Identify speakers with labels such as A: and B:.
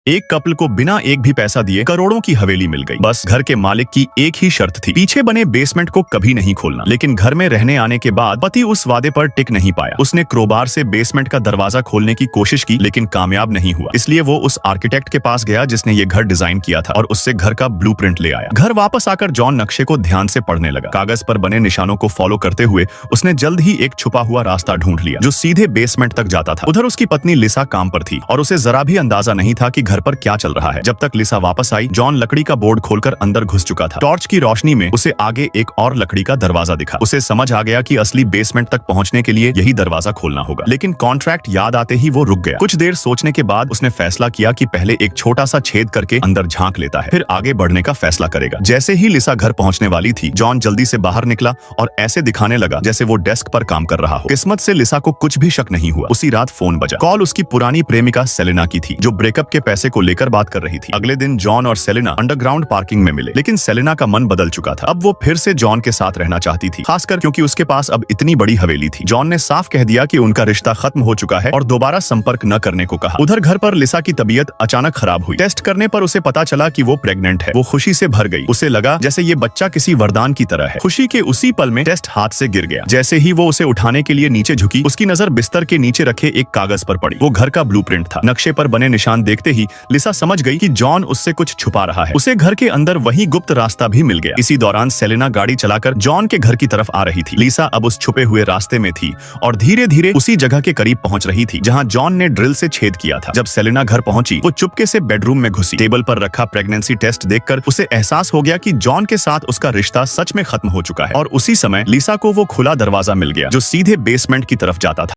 A: एक कपल को बिना एक भी पैसा दिए करोड़ों की हवेली मिल गई। बस घर के मालिक की एक ही शर्त थी, पीछे बने बेसमेंट को कभी नहीं खोलना। लेकिन घर में रहने आने के बाद पति उस वादे पर टिक नहीं पाया। उसने क्रोबार से बेसमेंट का दरवाजा खोलने की कोशिश की, लेकिन कामयाब नहीं हुआ। इसलिए वो उस आर्किटेक्ट के पास गया जिसने ये घर डिजाइन किया था और उससे घर का ब्लूप्रिंट ले आया। घर वापस आकर जॉन नक्शे को ध्यान से पढ़ने लगा। कागज पर बने निशानों को फॉलो करते हुए उसने जल्द ही एक छुपा हुआ रास्ता ढूंढ लिया जो सीधे बेसमेंट तक जाता था। उधर उसकी पत्नी लिसा काम पर थी और उसे जरा भी अंदाजा नहीं था कि घर पर क्या चल रहा है। जब तक लिसा वापस आई, जॉन लकड़ी का बोर्ड खोलकर अंदर घुस चुका था। टॉर्च की रोशनी में उसे आगे एक और लकड़ी का दरवाजा दिखा। उसे समझ आ गया कि असली बेसमेंट तक पहुंचने के लिए यही दरवाजा खोलना होगा। लेकिन कॉन्ट्रैक्ट याद आते ही वो रुक गया। कुछ देर सोचने के बाद उसने फैसला किया कि पहले एक छोटा सा छेद करके अंदर झांक लेता है, फिर आगे बढ़ने का फैसला करेगा। जैसे ही लिसा घर पहुंचने वाली थी, जॉन जल्दी से बाहर निकला और ऐसे दिखाने लगा जैसे वो डेस्क पर काम कर रहा हो। किस्मत से लिसा को कुछ भी शक नहीं हुआ। उसी रात फोन बजा। कॉल उसकी पुरानी प्रेमिका सेलेना की थी, जो ब्रेकअप के पैसे को लेकर बात कर रही थी। अगले दिन जॉन और सेलेना अंडरग्राउंड पार्किंग में मिले, लेकिन सेलेना का मन बदल चुका था। अब वो फिर से जॉन के साथ रहना चाहती थी, खासकर क्योंकि उसके पास अब इतनी बड़ी हवेली थी। जॉन ने साफ कह दिया कि उनका रिश्ता खत्म हो चुका है और दोबारा संपर्क न करने को कहा। उधर घर पर लिसा की तबीयत अचानक खराब हुई। टेस्ट करने पर उसे पता चला कि वो प्रेग्नेंट है। वो खुशी से भर गई। उसे लगा जैसे ये बच्चा किसी वरदान की तरह है। खुशी के उसी पल में टेस्ट हाथ से गिर गया। जैसे ही वो उसे उठाने के लिए नीचे झुकी, उसकी नजर बिस्तर के नीचे रखे एक कागज पर पड़ी। वो घर का ब्लूप्रिंट था। नक्शे पर बने निशान देखते ही लिसा समझ गई कि जॉन उससे कुछ छुपा रहा है। उसे घर के अंदर वही गुप्त रास्ता भी मिल गया। इसी दौरान सेलेना गाड़ी चलाकर जॉन के घर की तरफ आ रही थी। लिसा अब उस छुपे हुए रास्ते में थी और धीरे धीरे उसी जगह के करीब पहुंच रही थी जहां जॉन ने ड्रिल से छेद किया था। जब सेलेना घर पहुंची, वो चुपके से बेडरूम में घुसी। टेबल पर रखा प्रेगनेंसी टेस्ट देखकर उसे एहसास हो गया कि जॉन के साथ उसका रिश्ता सच में खत्म हो चुका है। और उसी समय लिसा को वो खुला दरवाजा मिल गया जो सीधे बेसमेंट की तरफ जाता था।